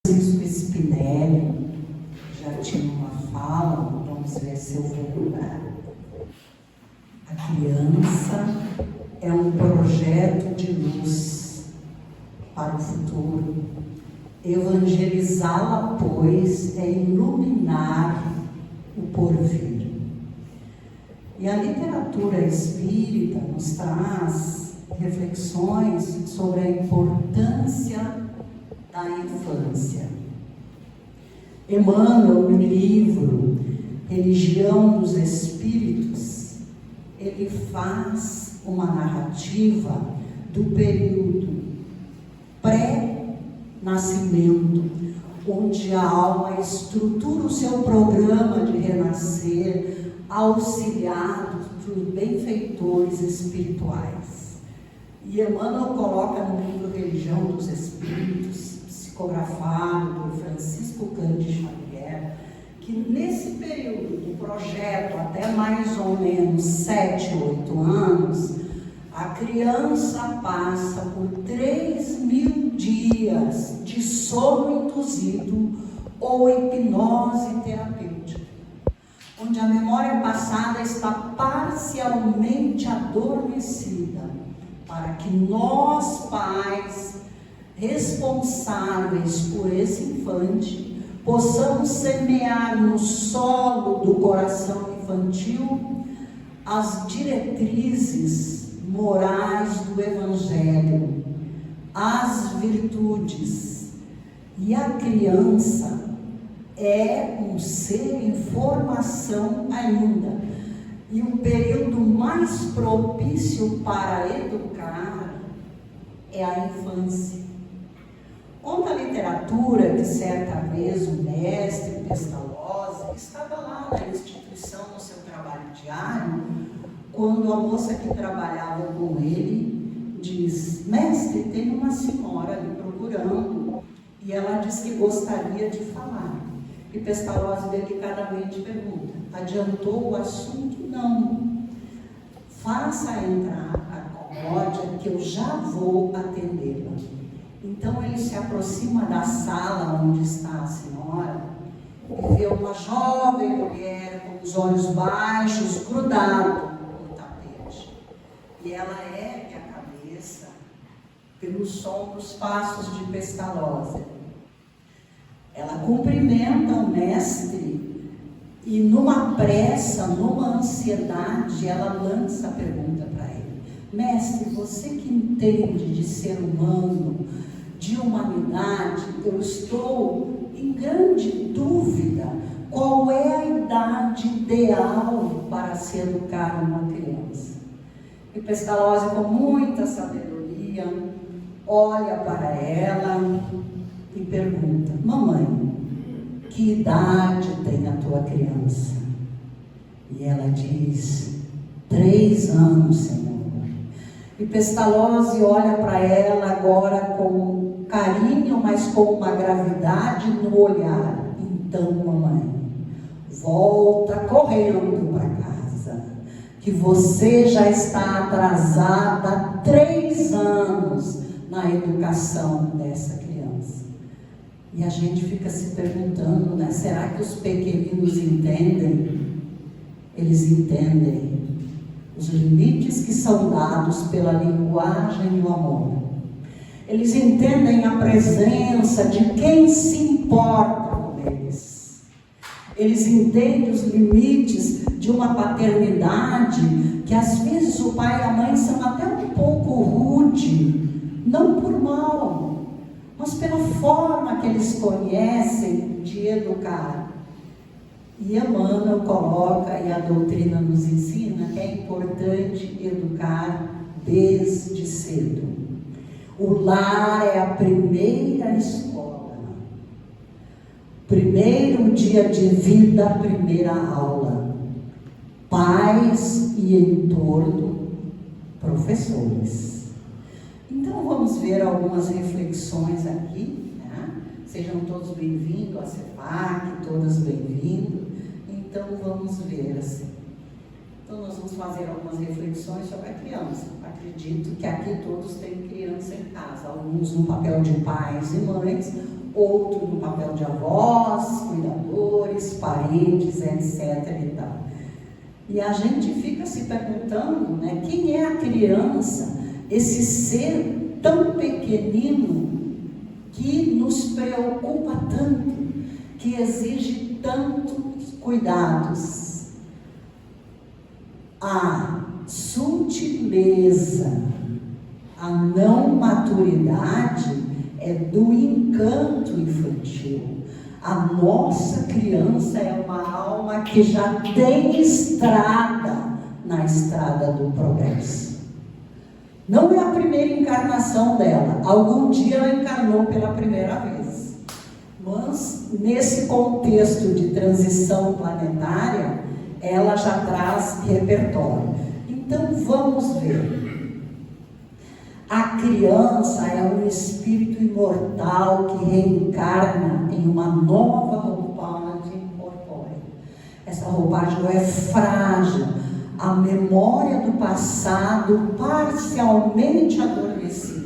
Francisco Spinelli já tinha uma fala, vamos ver se eu vou lembrar. A criança é um projeto de luz para o futuro. Evangelizá-la, pois, é iluminar o porvir. E a literatura espírita nos traz reflexões sobre a importância da infância. Emmanuel, no livro Religião dos Espíritos, ele faz uma narrativa do período pré-nascimento, onde a alma estrutura o seu programa de renascer, auxiliado por benfeitores espirituais. E Emmanuel coloca no livro Religião dos Espíritos, psicografado por Francisco Cândido Xavier, que nesse período do projeto, até mais ou menos 7, 8 anos, a criança passa por 3.000 dias de sono induzido ou hipnose terapêutica, onde a memória passada está parcialmente adormecida, para que nós, pais, responsáveis por esse infante, possamos semear no solo do coração infantil as diretrizes morais do Evangelho, as virtudes. E a criança é um ser em formação ainda. E o período mais propício para educar é a infância. Conta a literatura que certa vez o mestre Pestalozzi estava lá na instituição no seu trabalho diário, quando a moça que trabalhava com ele diz: mestre, tem uma senhora ali procurando e ela diz que gostaria de falar. E Pestalozzi delicadamente pergunta: adiantou o assunto? Não. Faça entrar, acomode, que eu já vou atendê-la. Então ele se aproxima da sala onde está a senhora e vê uma jovem mulher com os olhos baixos, grudado no tapete. E ela ergue a cabeça pelo som dos passos de Pestalozzi. Ela cumprimenta o mestre e numa pressa, numa ansiedade, ela lança a pergunta para ele: mestre, você que entende de ser humano, de humanidade, eu estou em grande dúvida. Qual é a idade ideal para se educar uma criança? E Pestalozzi, com muita sabedoria, olha para ela e pergunta: mamãe, que idade tem a tua criança? E ela diz: 3 anos, Senhor. E Pestalozzi olha para ela agora com carinho, mas com uma gravidade no olhar. Então, mamãe, volta correndo para casa, que você já está atrasada há 3 anos na educação dessa criança. E a gente fica se perguntando, né? Será que os pequeninos entendem? Eles entendem os limites que são dados pela linguagem e o amor. Eles entendem a presença de quem se importa com eles. Eles entendem os limites de uma paternidade que às vezes o pai e a mãe são até um pouco rude, não por mal, mas pela forma que eles conhecem de educar. E Emmanuel coloca, e a doutrina nos ensina, que é importante educar desde cedo. O lar é a primeira escola. Primeiro dia de vida, primeira aula. Pais e entorno, professores. Então vamos ver algumas reflexões aqui, né? Sejam todos bem-vindos à CEPAC, todas bem-vindos. Então vamos ver assim. Então nós vamos fazer algumas reflexões sobre a criança. Acredito que aqui todos têm criança em casa, alguns no papel de pais e mães, outro no papel de avós, cuidadores, parentes, etc. e tal. E a gente fica se perguntando, né, quem é a criança, esse ser tão pequenino que nos preocupa tanto, que exige tantos cuidados. A sutileza, a não maturidade é do encanto infantil. A nossa criança é uma alma que já tem estrada na estrada do progresso. Não é a primeira encarnação dela. Algum dia ela encarnou pela primeira vez. Mas, nesse contexto de transição planetária, ela já traz repertório. Então, vamos ver. A criança é um espírito imortal que reencarna em uma nova roupagem corpórea. Essa roupagem é frágil. A memória do passado parcialmente adormecida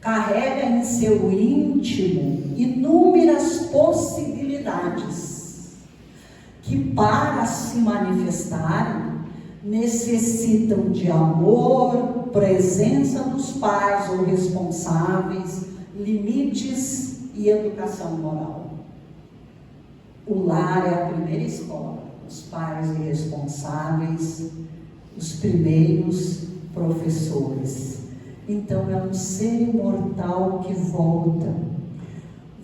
carrega em seu íntimo inúmeras possibilidades que, para se manifestarem, necessitam de amor, presença dos pais ou responsáveis, limites e educação moral. O lar é a primeira escola, os pais e responsáveis, os primeiros professores. Então é um ser imortal que volta.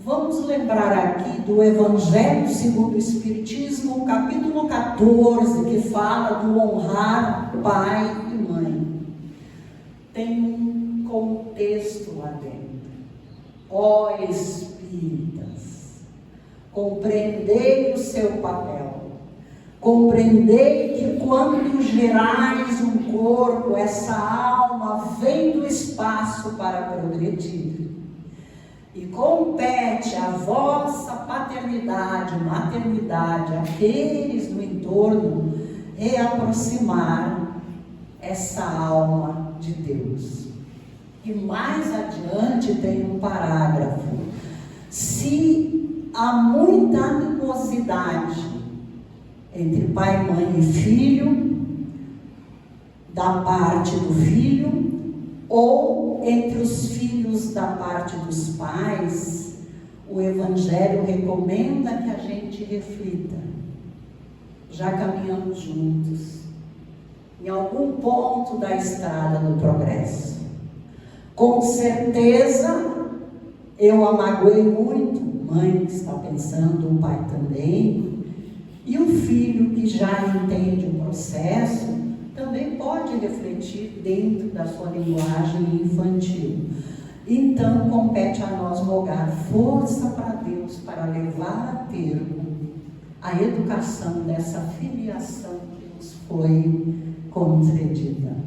Vamos lembrar aqui do Evangelho segundo o Espiritismo, capítulo 14, que fala do honrar pai e mãe. Tem um contexto lá dentro. Ó espíritas, compreendei o seu papel. Compreendei que quando gerais um corpo, essa alma vem do espaço para progredir. E compete à vossa paternidade, maternidade, aqueles no entorno, reaproximar essa alma de Deus. E mais adiante tem um parágrafo. Se há muita animosidade entre pai, mãe e filho, da parte do filho, ou entre os filhos da parte dos pais, o Evangelho recomenda que a gente reflita. Já caminhamos juntos, em algum ponto da estrada do progresso. Com certeza, eu a magoei muito, mãe que está pensando, o pai também, e o filho que já entende o processo, também pode refletir dentro da sua linguagem infantil. Então, compete a nós rogar força para Deus para levar a termo a educação dessa filiação que nos foi concedida.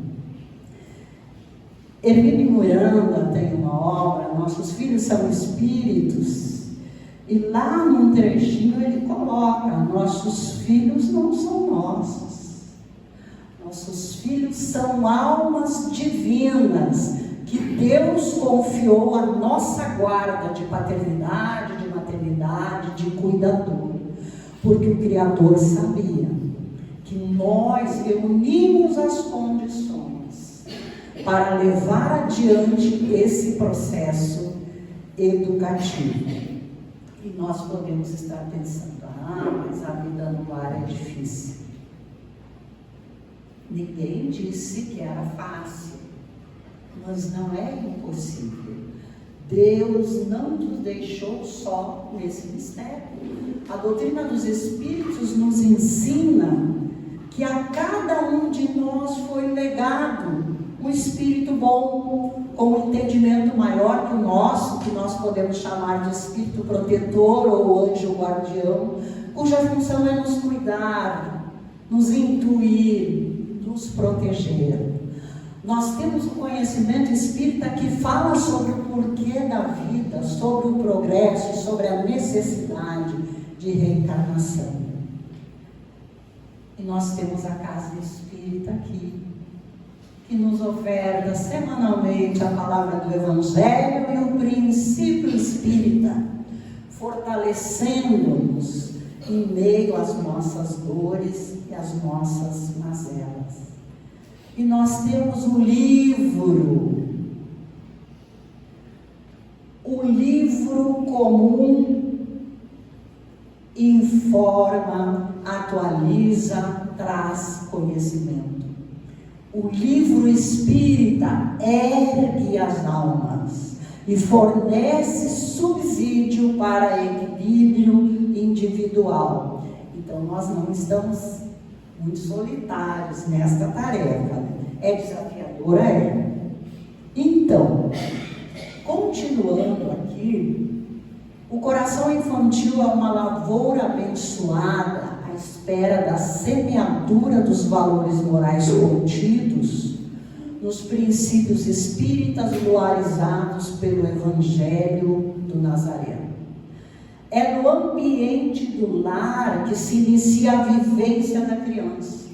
Hermínio Miranda tem uma obra, Nossos Filhos São Espíritos, e lá num trechinho ele coloca: nossos filhos não são nossos. Nossos filhos são almas divinas que Deus confiou à nossa guarda de paternidade, de maternidade, de cuidador. Porque o Criador sabia que nós reunimos as condições para levar adiante esse processo educativo. E nós podemos estar pensando: mas a vida no lar é difícil. Ninguém disse que era fácil, mas não é impossível. Deus não nos deixou só nesse mistério. A doutrina dos Espíritos nos ensina que a cada um de nós foi legado um espírito bom, com um entendimento maior que o nosso, que nós podemos chamar de espírito protetor ou anjo guardião, cuja função é nos cuidar, nos intuir, nos proteger. Nós temos um conhecimento espírita que fala sobre o porquê da vida, sobre o progresso, sobre a necessidade de reencarnação. E nós temos a casa espírita aqui, que nos oferta semanalmente a palavra do Evangelho e o princípio espírita, fortalecendo-nos em meio às nossas dores e às nossas mazelas. E nós temos o livro comum, informa, atualiza, traz conhecimento. O livro espírita ergue as almas e fornece subsídio para equilíbrio individual. Então nós não estamos muito solitários nesta tarefa, né? É desafiadora, é. Então, continuando aqui, o coração infantil é uma lavoura abençoada à espera da semeadura dos valores morais contidos nos princípios espíritas luarizados pelo Evangelho do Nazareno. É no ambiente do lar que se inicia a vivência da criança,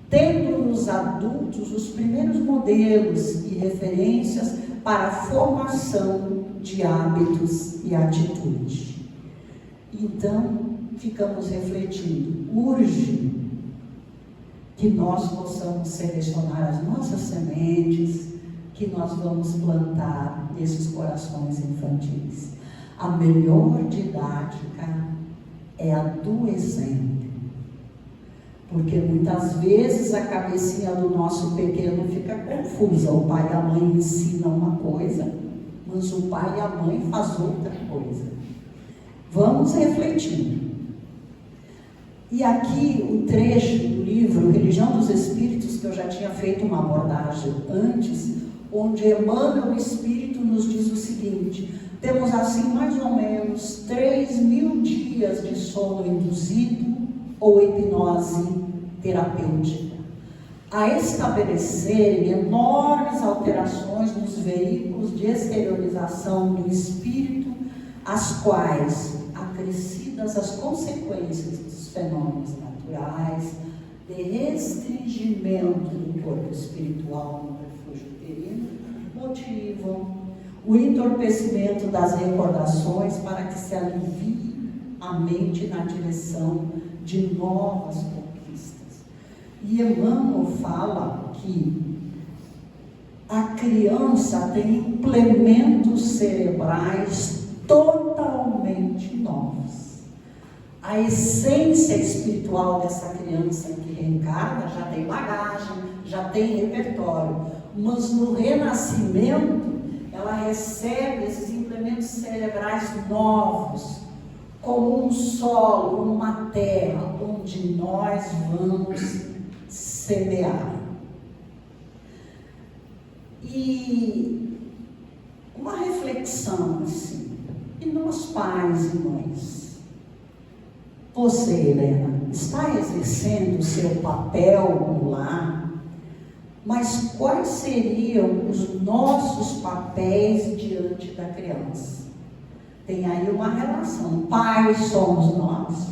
tendo nos adultos os primeiros modelos e referências para a formação de hábitos e atitude. Então, ficamos refletindo, urge que nós possamos selecionar as nossas sementes que nós vamos plantar nesses corações infantis. A melhor didática é a do exemplo, porque muitas vezes a cabecinha do nosso pequeno fica confusa. O pai e a mãe ensinam uma coisa, mas o pai e a mãe fazem outra coisa. Vamos refletir. E aqui o trecho do livro Religião dos Espíritos, que eu já tinha feito uma abordagem antes, onde Emmanuel, o Espírito, nos diz o seguinte: temos assim mais ou menos 3.000 dias de sono induzido ou hipnose terapêutica, a estabelecerem enormes alterações nos veículos de exteriorização do espírito, as quais, acrescidas as consequências dos fenômenos naturais, de restringimento do corpo espiritual no refúgio uterino, motivam o entorpecimento das recordações para que se alivie a mente na direção de novas conquistas. E Emmanuel fala que a criança tem implementos cerebrais totalmente novos. A essência espiritual dessa criança que reencarna já tem bagagem, já tem repertório, mas no renascimento ela recebe esses implementos cerebrais novos, como um solo, como uma terra, onde nós vamos semear. E uma reflexão assim, e nós pais e mães, você, Helena, está exercendo o seu papel no lar, mas quais seriam os nossos papéis diante da criança? Tem aí uma relação. Pais somos nós,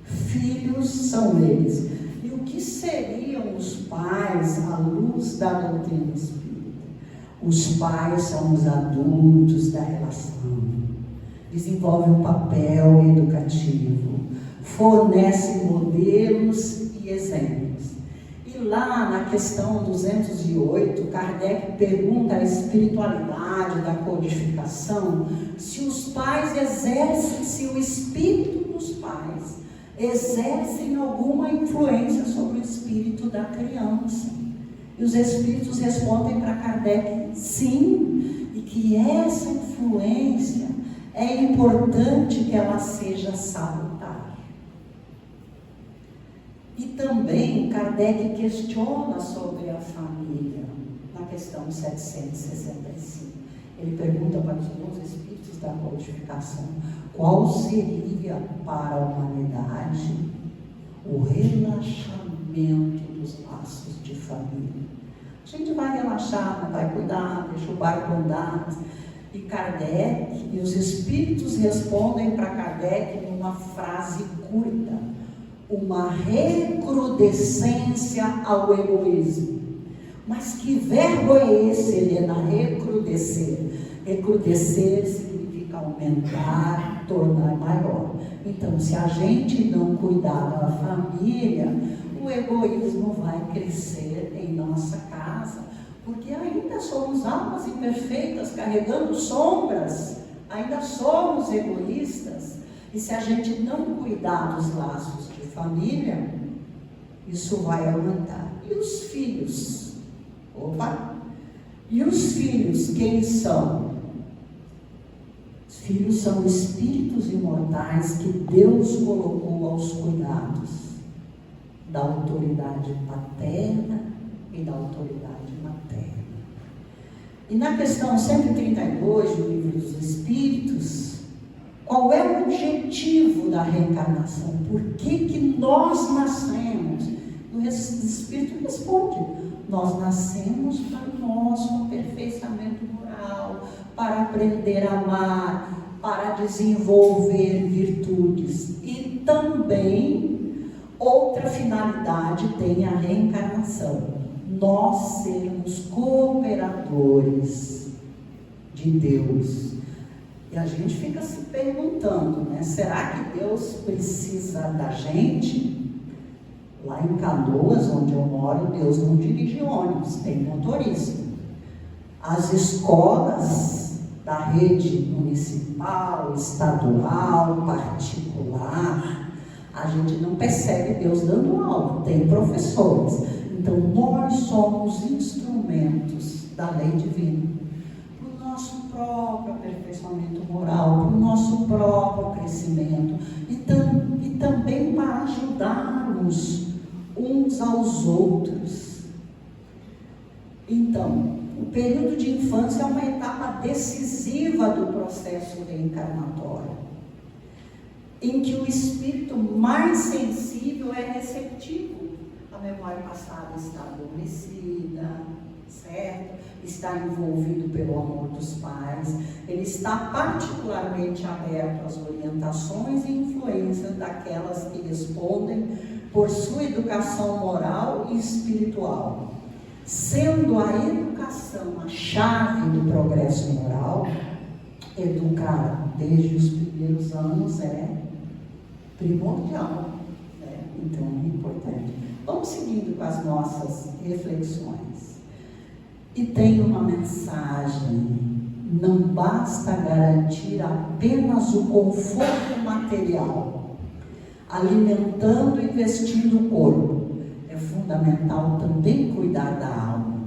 filhos são eles. E o que seriam os pais à luz da doutrina espírita? Os pais são os adultos da relação. Desenvolvem um papel educativo, fornecem modelos e exemplos. E lá na questão 208, Kardec pergunta à espiritualidade da codificação se os pais exercem, se o espírito dos pais exercem alguma influência sobre o espírito da criança. E os espíritos respondem para Kardec sim, e que essa influência é importante que ela seja salutar. E também Kardec questiona sobre a família, na questão 765. Ele pergunta para os bons espíritos da codificação: qual seria para a humanidade o relaxamento dos laços de família? A gente vai relaxar, vai cuidar, deixa o barco andar. E Kardec, e os espíritos respondem para Kardec numa frase curta: uma recrudescência ao egoísmo. Mas que verbo é esse, Helena? Recrudescer. Recrudescer significa aumentar, tornar maior. Então, se a gente não cuidar da família, o egoísmo vai crescer em nossa casa, porque ainda somos almas imperfeitas, carregando sombras, ainda somos egoístas. E se a gente não cuidar dos laços de família, isso vai aumentar. E os filhos? Opa! E os filhos, quem são? Os filhos são espíritos imortais que Deus colocou aos cuidados da autoridade paterna e da autoridade materna. E na questão 132 do Livro dos Espíritos, qual é o objetivo da reencarnação? Por que nós nascemos? O Espírito responde: nós nascemos para o nosso aperfeiçoamento moral, para aprender a amar, para desenvolver virtudes. E também, outra finalidade tem a reencarnação: nós sermos cooperadores de Deus. E a gente fica se perguntando, né? Será que Deus precisa da gente? Lá em Canoas, onde eu moro, Deus não dirige ônibus, tem motorista. As escolas da rede municipal, estadual, particular, a gente não percebe Deus dando aula, tem professores. Então, nós somos instrumentos da lei divina, para o nosso próprio aperfeiçoamento moral, para o nosso próprio crescimento, e também para ajudarmos uns aos outros. Então, o período de infância é uma etapa decisiva do processo reencarnatório, em que o espírito mais sensível é receptivo. A memória passada está adormecida, certo? Está envolvido pelo amor dos pais. Ele está particularmente aberto às orientações e influências daquelas que respondem por sua educação moral e espiritual. Sendo a educação a chave do progresso moral, educar desde os primeiros anos é primordial, né? Então é importante. Vamos seguindo com as nossas reflexões. E tem uma mensagem: não basta garantir apenas o conforto material, alimentando e vestindo o corpo. É fundamental também cuidar da alma,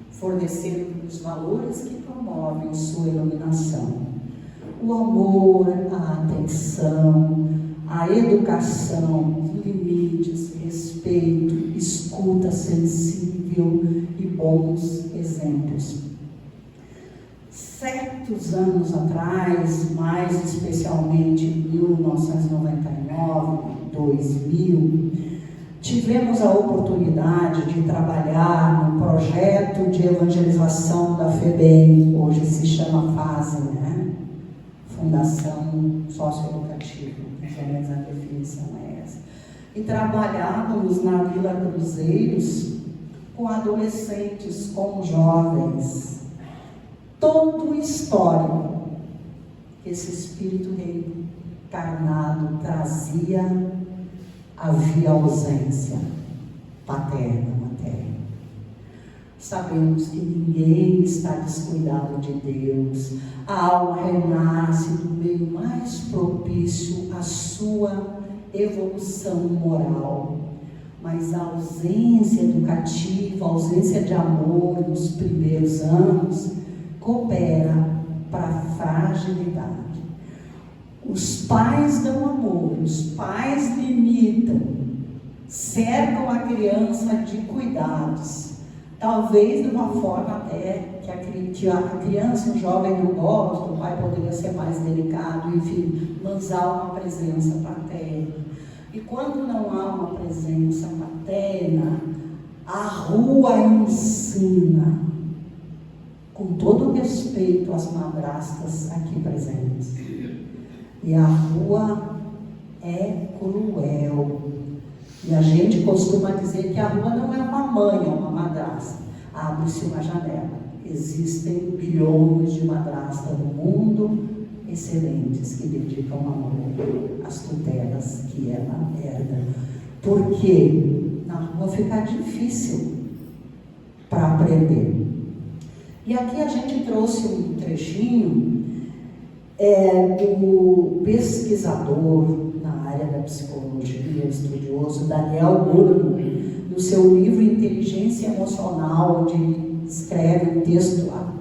fornecendo os valores que promovem sua iluminação. O amor, a atenção, a educação, limites, respeito, escuta sensível e bons exemplos. Certos anos atrás, mais especialmente em 1999, 2000, tivemos a oportunidade de trabalhar no projeto de evangelização da FEBEM, hoje se chama FASE, né? Fundação Socioeducativa, mais ou menos a definição é essa. E trabalhávamos na Vila Cruzeiros com adolescentes, com jovens. Todo o histórico que esse espírito reencarnado trazia, havia ausência paterna, materna. Sabemos que ninguém está descuidado de Deus. A alma renasce do meio mais propício à sua evolução moral. Mas a ausência educativa, a ausência de amor nos primeiros anos, coopera para a fragilidade. Os pais dão amor, os pais limitam, cercam a criança de cuidados, talvez de uma forma até que a criança e o jovem não gostam, o pai poderia ser mais delicado, enfim, mas há uma presença paterna. E quando não há uma presença paterna, a rua ensina, com todo o respeito às madrastas aqui presentes. E a rua é cruel. E a gente costuma dizer que a rua não é uma mãe, é uma madrasta. abre-se uma janela. Existem bilhões de madrastas no mundo, excelentes, que dedicam amor às tutelas que ela herda. Porque na rua fica difícil para aprender. E aqui a gente trouxe um trechinho do pesquisador na área da psicologia, estudioso Daniel Goleman, no seu livro Inteligência Emocional, onde ele escreve um texto, a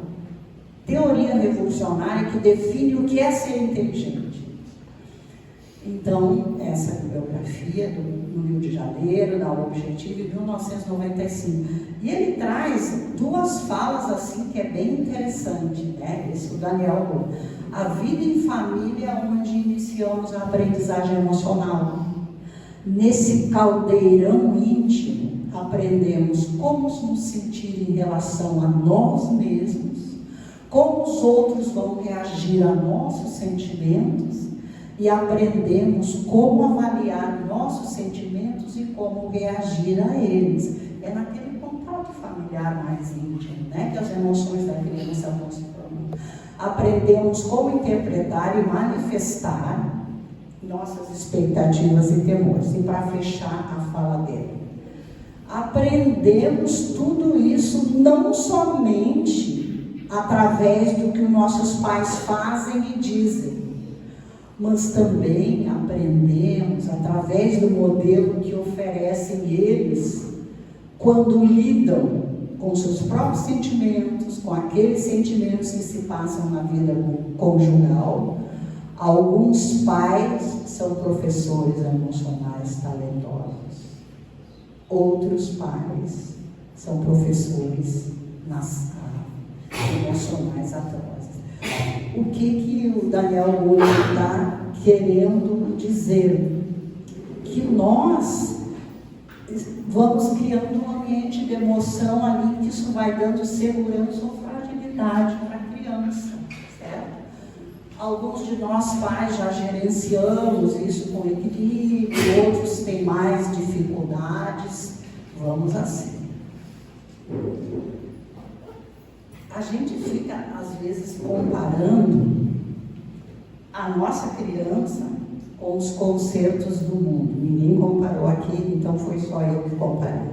teoria revolucionária que define o que é ser inteligente. Então, essa biografia no Rio de Janeiro, da Objetivo, em 1995. E ele traz duas falas assim que é bem interessante, né? Esse o Daniel Goleman. A vida em família, onde iniciamos a aprendizagem emocional. Nesse caldeirão íntimo, aprendemos como nos sentir em relação a nós mesmos, como os outros vão reagir a nossos sentimentos, e aprendemos como avaliar nossos sentimentos e como reagir a eles. É naquele contato familiar mais íntimo, né, que as emoções da criança vão se formando. Aprendemos como interpretar e manifestar nossas expectativas e temores. E para fechar a fala dele, aprendemos tudo isso não somente através do que os nossos pais fazem e dizem, mas também aprendemos através do modelo que oferecem eles quando lidam com seus próprios sentimentos, com aqueles sentimentos que se passam na vida conjugal. Alguns pais são professores emocionais talentosos, outros pais são professores emocionais atrozes. O que o Daniel Goleman está querendo dizer? Que nós vamos criando um ambiente de emoção ali, que isso vai dando segurança ou fragilidade para a criança, certo? Alguns de nós pais já gerenciamos isso com equilíbrio, outros têm mais dificuldades. Vamos assim. A gente fica, às vezes, comparando a nossa criança com os concertos do mundo. Ninguém comparou aqui, então foi só eu que comparei.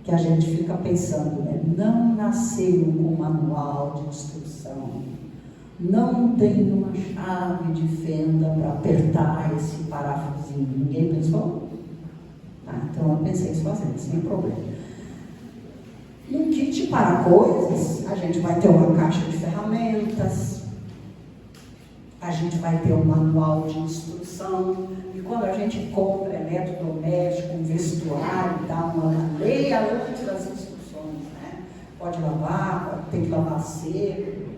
Que a gente fica pensando, né? Não nasceu com manual de instrução, não tem uma chave de fenda para apertar esse parafusinho. Ninguém pensou? Então eu pensei sozinho, sem problema. No kit para coisas, a gente vai ter uma caixa de ferramentas, a gente vai ter um manual de instrução, e quando a gente compra eletrodoméstico, um vestuário, dá uma leia antes das instruções, né? Pode lavar, tem que lavar seco,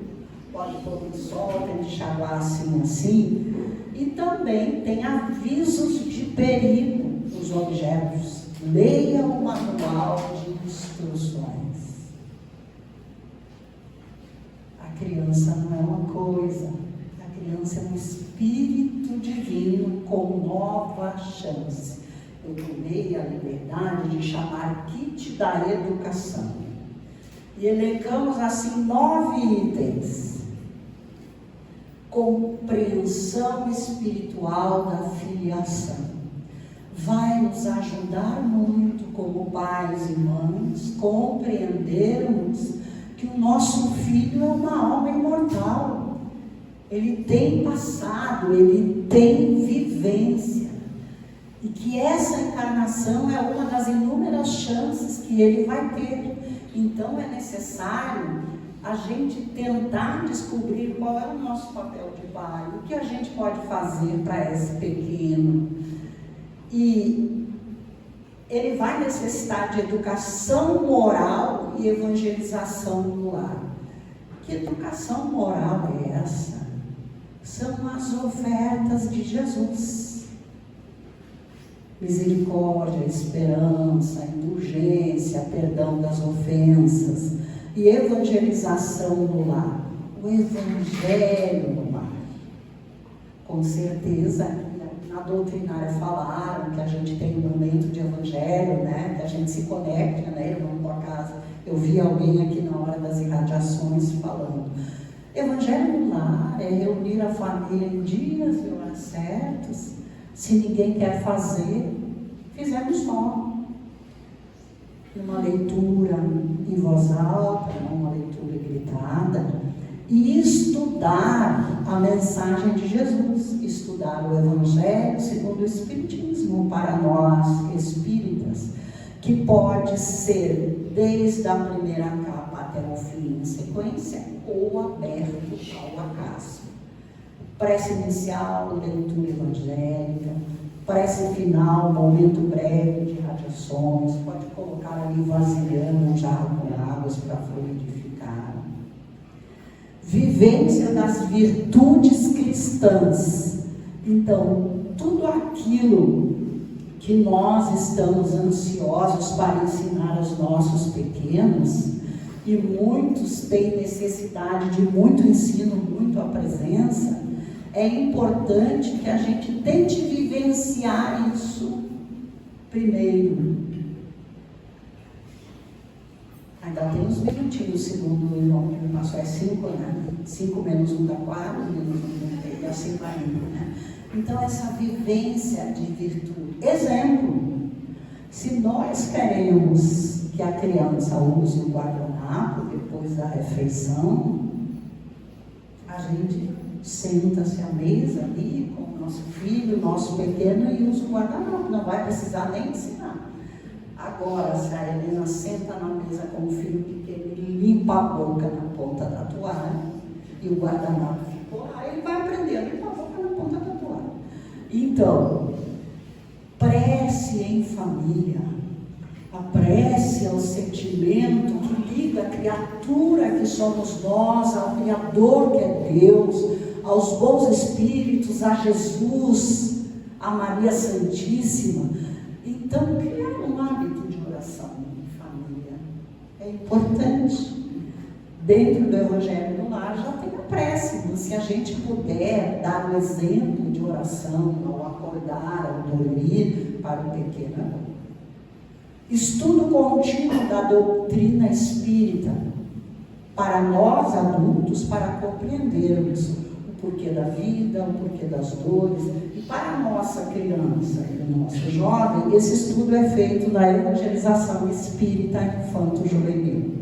pode pôr no sol, tem que enxaguar assim, e também tem avisos de perigo nos objetos. Leia o manual de instruções. A criança não é uma coisa, a criança é um espírito divino com nova chance. Eu tomei a liberdade de chamar kit da educação. E elencamos assim 9 itens. Compreensão espiritual da filiação. Vai nos ajudar muito como pais e mães compreendermos que o nosso filho é uma alma imortal. Ele tem passado, ele tem vivência. E que essa encarnação é uma das inúmeras chances que ele vai ter. Então é necessário a gente tentar descobrir qual é o nosso papel de pai, o que a gente pode fazer para esse pequeno. E ele vai necessitar de educação moral e evangelização no lar. Que educação moral é essa? São as ofertas de Jesus. Misericórdia, esperança, indulgência, perdão das ofensas e evangelização no lar. O evangelho no lar. Com certeza, na doutrinária falaram que a gente tem um momento de evangelho, né? Que a gente se conecta, né? Irmão, com a casa. Eu vi alguém aqui na hora das irradiações falando. Evangelho no lar é reunir a família em dias e horas certos. Se ninguém quer fazer, fizemos só. Uma leitura em voz alta, não uma leitura gritada. E estudar a mensagem de Jesus. Estudar o Evangelho segundo o Espiritismo para nós espíritas. Que pode ser desde a primeira capa até o fim em sequência ou aberto ao acaso. Prece inicial, leitura evangélica. Prece final, momento breve de radiações. Pode colocar ali vasilhando um jarro com águas para fluidificar. Vivência das virtudes cristãs. Então, tudo aquilo que nós estamos ansiosos para ensinar aos nossos pequenos, e muitos têm necessidade de muito ensino, muito a presença, é importante que a gente tente vivenciar isso primeiro. Ainda tem uns minutinhos, segundo o irmão que me passou, é 5, né? 5 menos 1 dá 4, menos 1 dá 3, é 5 ainda, né? Então, essa vivência de virtude. Exemplo, se nós queremos que a criança use o guardanapo depois da refeição, a gente senta-se à mesa ali com o nosso filho, nosso pequeno, e usa o guardanapo, não vai precisar nem ensinar. Agora, se a Helena senta na mesa com o filho pequeno e limpa a boca na ponta da toalha, e o guardanapo ficou lá, ele vai aprender a limpar a boca na ponta da toalha. Então, prece em família. A prece é o sentimento que liga a criatura que somos nós, ao Criador que é Deus, aos bons espíritos, a Jesus, a Maria Santíssima. Então, criar um hábito de oração em família é importante. Dentro do Evangelho no Lar já tem a prece, mas se a gente puder dar um exemplo de oração ao acordar, ao dormir, para o pequeno. Estudo contínuo da doutrina espírita para nós adultos, para compreendermos o porquê da vida, o porquê das dores, e para a nossa criança e o nosso jovem, esse estudo é feito na evangelização espírita infanto-juvenil.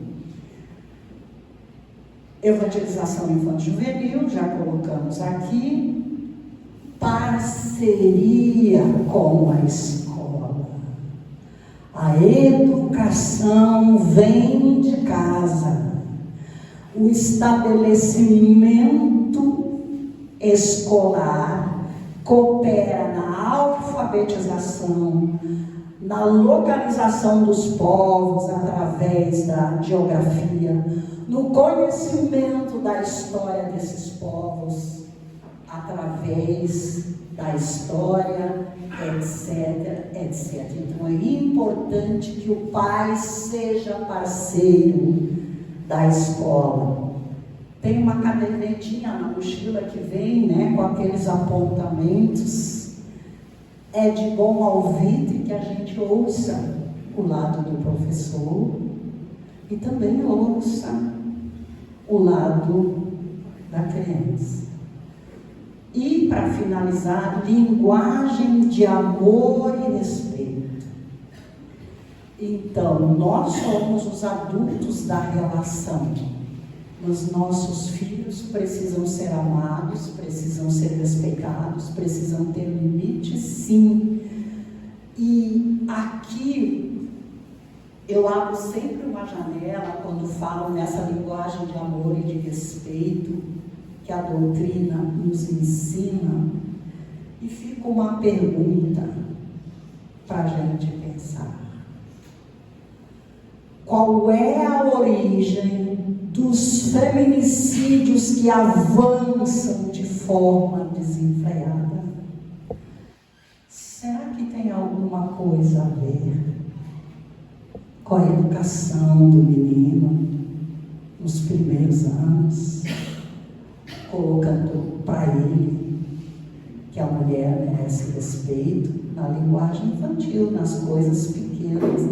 Evangelização infanto-juvenil, já colocamos aqui, parceria com a escola. A educação vem de casa. O estabelecimento escolar coopera na alfabetização, na localização dos povos através da geografia, no conhecimento da história desses povos através da história, etc, etc. Então é importante que o pai seja parceiro da escola. Tem uma cadernetinha na mochila que vem, né, com aqueles apontamentos. É de bom ouvido que a gente ouça o lado do professor e também ouça o lado da criança. E, para finalizar, linguagem de amor e respeito. Então, nós somos os adultos da relação. Os nossos filhos precisam ser amados, precisam ser respeitados, precisam ter limites, sim. E aqui, eu abro sempre uma janela quando falo nessa linguagem de amor e de respeito que a doutrina nos ensina, e fica uma pergunta para a gente pensar. Qual é a origem dos feminicídios que avançam de forma desenfreada? Será que tem alguma coisa a ver com a educação do menino nos primeiros anos, colocando para ele que a mulher merece respeito na linguagem infantil, nas coisas pequenas.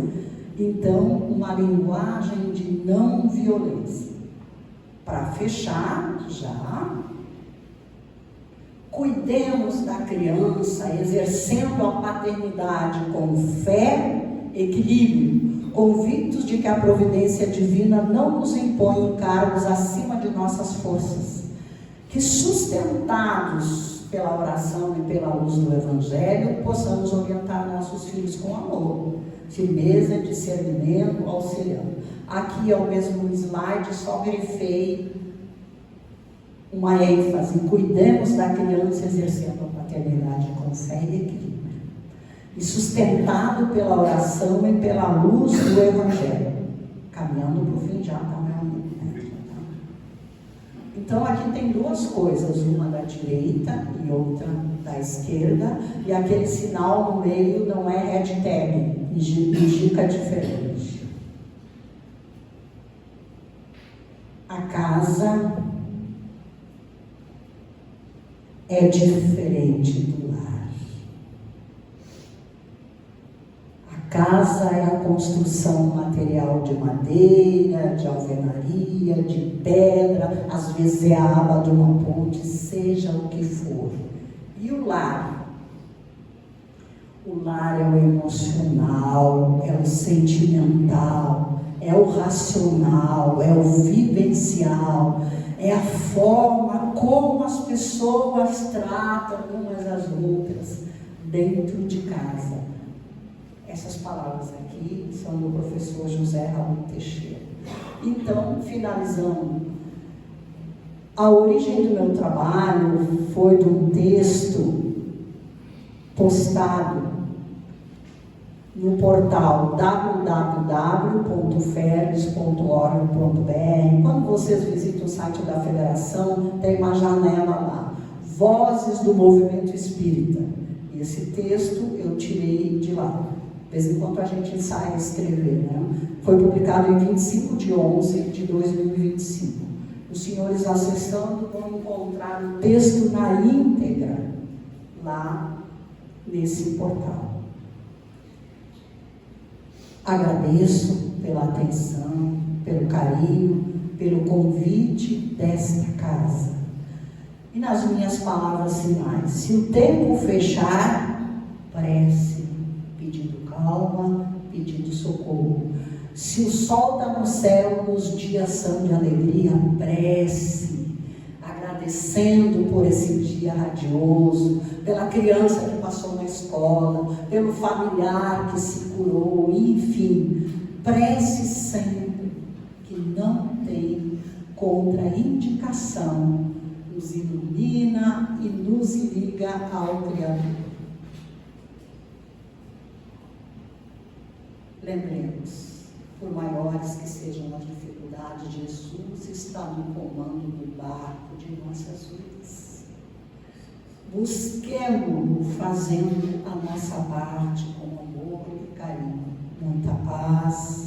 Então, uma linguagem de não violência. Para fechar, já, cuidemos da criança, exercendo a paternidade com fé, equilíbrio, convictos de que a providência divina não nos impõe encargos acima de nossas forças, que sustentados pela oração e pela luz do Evangelho, possamos orientar nossos filhos com amor, firmeza, discernimento, auxiliando. Aqui é o mesmo slide, só grifei uma ênfase: cuidemos da criança exercendo a paternidade com fé e equilíbrio, e sustentado pela oração e pela luz do Evangelho, caminhando para o fim já, tá? Então aqui tem duas coisas, uma da direita e outra da esquerda, e aquele sinal no meio não é hashtag, indica diferente. A casa é diferente do lar. A casa é a construção material de madeira, de alvenaria, de pedra, às vezes é a aba de uma ponte, seja o que for. E o lar? O lar é o emocional, é o sentimental, é o racional, é o vivencial, é a forma como as pessoas tratam umas às outras dentro de casa. Essas palavras aqui são do professor José Raul Teixeira. Então, finalizando, a origem do meu trabalho foi de um texto postado no portal www.ferves.org.br. Quando vocês visitam o site da Federação, tem uma janela lá, Vozes do Movimento Espírita. Esse texto eu tirei de lá. De vez em quando a gente ensaia a escrever, né? Foi publicado em 25 de 11 de 2025. Os senhores acessando vão encontrar o texto na íntegra lá nesse portal. Agradeço pela atenção, pelo carinho, pelo convite desta casa. E nas minhas palavras finais: se o tempo fechar, prece, pedindo calma, pedindo socorro. Se o sol está no céu, os dias são de alegria, prece, agradecendo por esse dia radioso, pela criança que passou na escola, pelo familiar que se curou, enfim, prece sempre, que não tem contraindicação, nos ilumina e nos liga ao Criador. Lembremos, por maiores que sejam as dificuldades, Jesus está no comando do barco de nossas vidas. Busquemo-lo fazendo a nossa parte com amor e carinho. Muita paz.